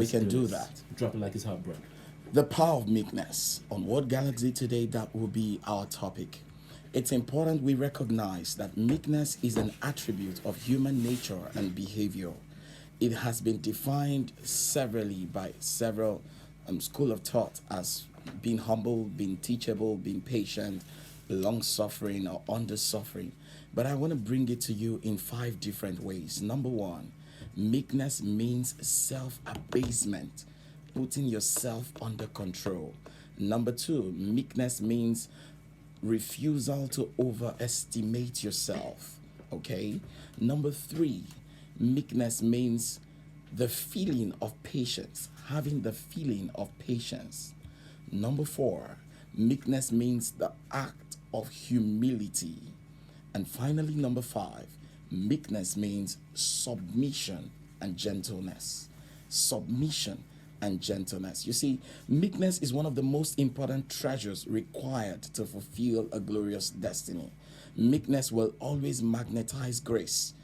We can do that. Drop it like it's hot, bro. The power of meekness. On What Galaxy today, that will be our topic. It's important we recognize that meekness is an attribute of human nature and behavior. It has been defined severally by several school of thought as being humble, being teachable, being patient, long suffering, or under suffering. But I want to bring it to you in five different ways. Number one, meekness means self abasement, putting yourself under control. Number two, meekness means refusal to overestimate yourself. Okay. Number three, meekness means the feeling of patience, having the feeling of patience. Number four, meekness means the act of humility. And finally, number five, meekness means submission and gentleness. Submission and gentleness. You see, meekness is one of the most important treasures required to fulfill a glorious destiny. Meekness will always magnetize grace.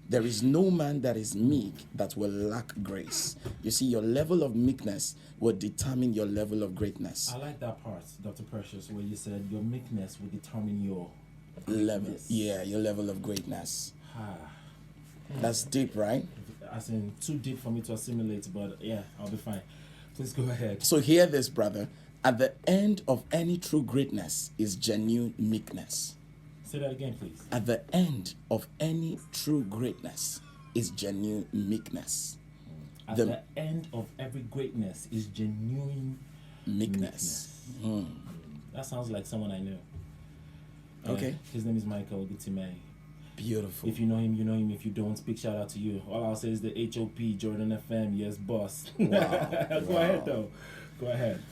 There is no man that is meek that will lack grace. You see, your level of meekness will determine your level of greatness. I like that part, Dr. Precious, where you said your meekness will determine your Level, yeah, your level of greatness. That's deep, right? As in, too deep for me to assimilate, but yeah, I'll be fine. Please go ahead. So hear this, brother. At the end of any true greatness is genuine meekness. Say that again, please. At the end of any true greatness is genuine meekness. At the end of every greatness is genuine meekness. That sounds like someone I know. Okay. His name is Michael Gutime. Beautiful. If you know him, you know him. If you don't, big shout out to you. All I'll say is the HOP, Jordan FM, yes, boss. Wow. Go ahead, though. Go ahead.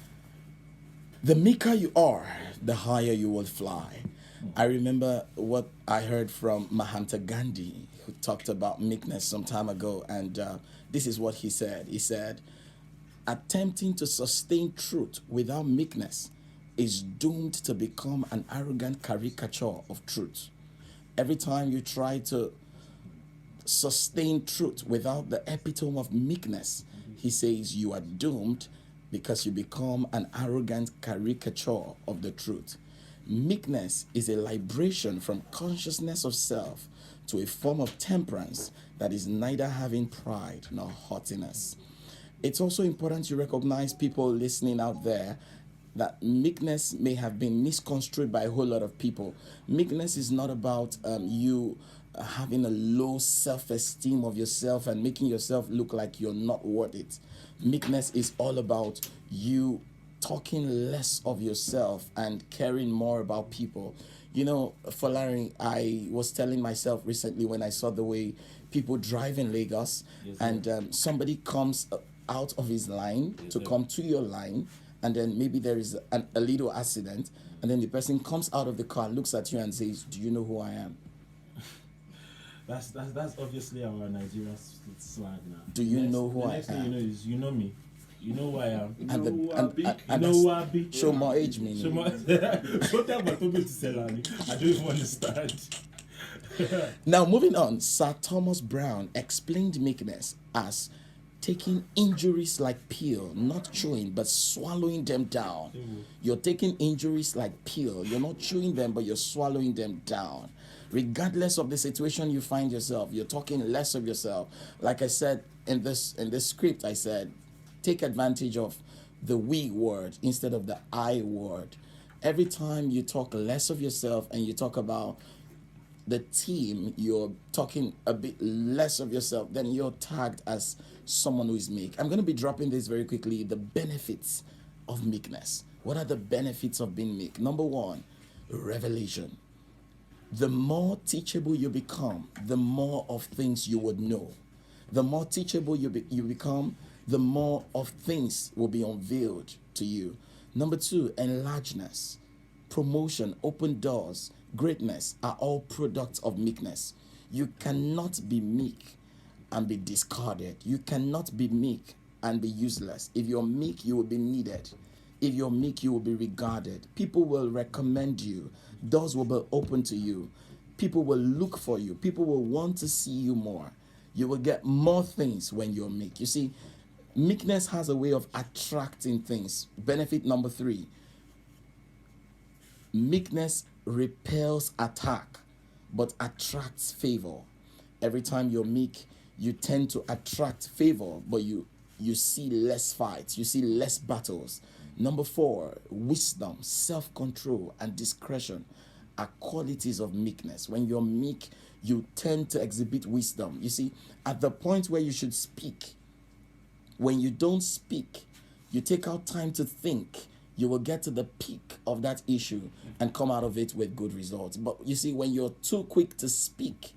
The meeker you are, the higher you will fly. I remember what I heard from Mahatma Gandhi, who talked about meekness some time ago, and this is what he said. He said, attempting to sustain truth without meekness is doomed to become an arrogant caricature of truth. Every time you try to sustain truth without the epitome of meekness, he says you are doomed because you become an arrogant caricature of the truth. Meekness is a liberation from consciousness of self to a form of temperance that is neither having pride nor haughtiness. It's also important to recognize, people listening out there, that meekness may have been misconstrued by a whole lot of people. Meekness is not about you having a low self-esteem of yourself and making yourself look like you're not worth it. Meekness is all about you talking less of yourself and caring more about people. You know, for Larry, I was telling myself recently when I saw the way people drive in Lagos, yes, and somebody comes out of his line, yes, to come to your line, and then maybe there is a little accident, and then the person comes out of the car, looks at you and says, do you know who I am? That's obviously our Nigerian slang now. Do you know who I am? The next thing you know is, you know me. You know who I am. You and know who I be. You know who I be. Show more age meaning. Show more. Don't tell my to Selani. I don't even understand. Now, moving on, Sir Thomas Browne explained meekness as taking injuries like pill, not chewing, but swallowing them down. You're taking injuries like pill. You're not chewing them, but you're swallowing them down. Regardless of the situation you find yourself, you're talking less of yourself. Like I said in this script, I said, take advantage of the we word instead of the I word. Every time you talk less of yourself and you talk about the team, you're talking a bit less of yourself, then you're tagged as someone who is meek. I'm going to be dropping this very quickly. The benefits of meekness. What are the benefits of being meek? Number one, revelation. The more teachable you become, the more of things you would know. The more teachable you become, the more of things will be unveiled to you. Number two, enlargeness. Promotion, open doors, greatness are all products of meekness. You cannot be meek and be discarded. You cannot be meek and be useless. If you're meek, you will be needed. If you're meek, you will be regarded. People will recommend you. Doors will be open to you. People will look for you. People will want to see you more. You will get more things when you're meek. You see, Meekness has a way of attracting things. Benefit number 3. Meekness repels attack but attracts favor. Every time you're meek, you tend to attract favor, but you see less fights, you see less battles. Number 4, wisdom, self-control, and discretion are qualities of meekness. When you're meek, you tend to exhibit wisdom. You see, at the point where you should speak, when you don't speak, you take out time to think, you will get to the peak of that issue and come out of it with good results. But you see, when you're too quick to speak,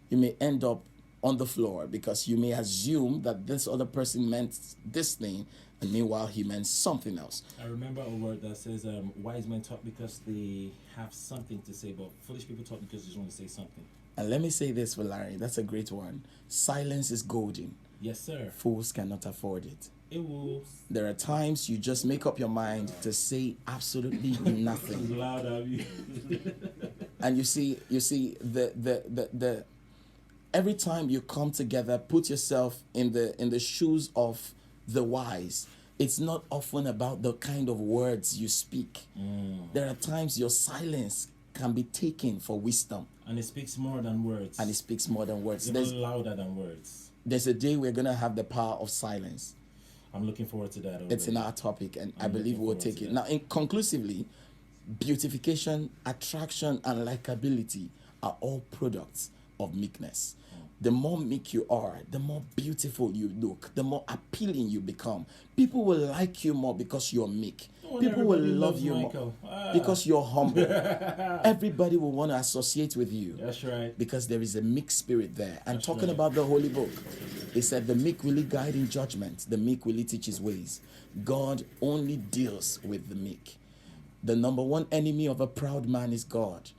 you may end up on the floor because you may assume that this other person meant this thing, and meanwhile he meant something else. I remember a word that says wise men talk because they have something to say, but foolish people talk because they just want to say something. And let me say this for Larry, that's a great one. Silence is golden. Yes, sir. Fools cannot afford it. It will. There are times you just make up your mind to say absolutely nothing. Loud of you. And you see the every time you come together, put yourself in the shoes of the wise. It's not often about the kind of words you speak. There are times your silence can be taken for wisdom. And it speaks more than words. And it speaks more than words. Even louder than words. There's a day we're going to have the power of silence. I'm looking forward to that already. It's in our topic, and I believe we'll take it. Now, conclusively, beautification, attraction, and likability are all products of meekness. The more meek you are, the more beautiful you look, the more appealing you become. People will like you more because you're meek. People will love you more because you're humble. Everybody will want to associate with you. That's right. Because there is a meek spirit there. And That's talking right. about the Holy Book, it said the meek will he guide in judgment, the meek will he teach his ways. God only deals with the meek. The number one enemy of a proud man is God,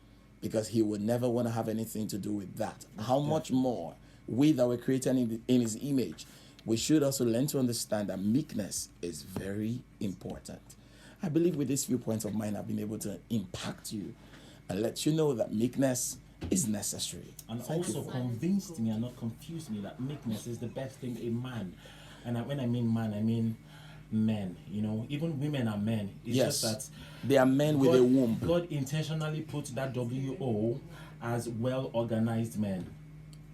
because he would never want to have anything to do with that. How much more we that were created in his image, we should also learn to understand that meekness is very important. I believe with these few points of mine, I've been able to impact you and let you know that meekness is necessary. And Thank also you. convinced me and not confused me that meekness is the best thing a man. And when I mean man, I mean men. You know, even women are men. It's Yes, just that they are men with a womb. God intentionally put that WO as well-organized men.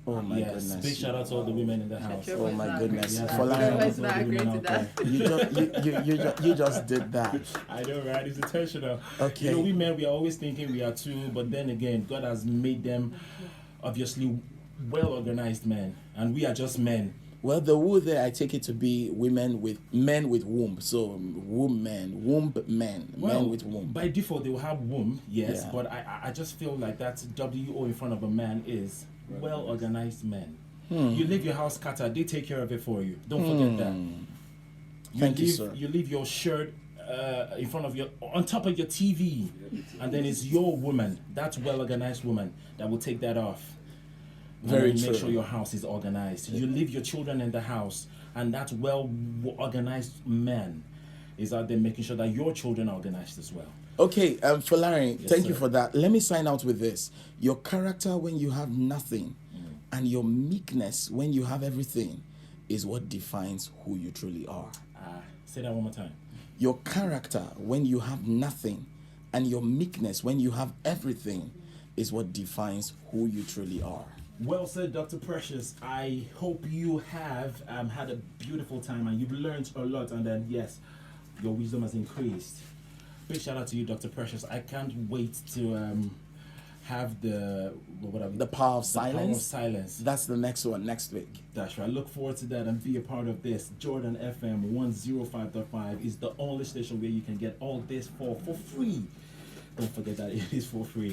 Oh my Yes, big goodness. shout out to all the women in the house. Oh my goodness. Yeah, For big shout out Larry, to all the women out there. you just did that. I know, right? It's intentional. Okay. You know, we men, we are always thinking we are too, but then again, God has made them obviously well-organized men, and we are just men. Well, the woo there, I take it to be men with womb. So womb men with womb. By default, they will have womb, yes, Yeah. but I just feel like that WO in front of a man is well-organized men. Hmm. You leave your house scattered, they take care of it for you. Don't forget that. Thank you, sir. You leave your shirt in front of on top of your TV, and then it's your woman, that well-organized woman, that will take that off. Very Make true. sure your house is organized. You leave your children in the house, and that well-organized man is out there making sure that your children are organized as well. Okay, for Larry, Yes, thank you sir. for that. Let me sign out with this. Your character when you have nothing and your meekness when you have everything is what defines who you truly are. Say that one more time. Your character when you have nothing and your meekness when you have everything is what defines who you truly are. Well said, Dr. Precious. I hope you have had a beautiful time and you've learned a lot, and then, yes, your wisdom has increased. Big shout out to you, Dr. Precious. I can't wait to have the power of the silence. Power of silence. That's the next one next week. That's right. Look forward to that and be a part of this. Jordan FM 105.5 is the only station where you can get all this for free. Don't forget that it is for free.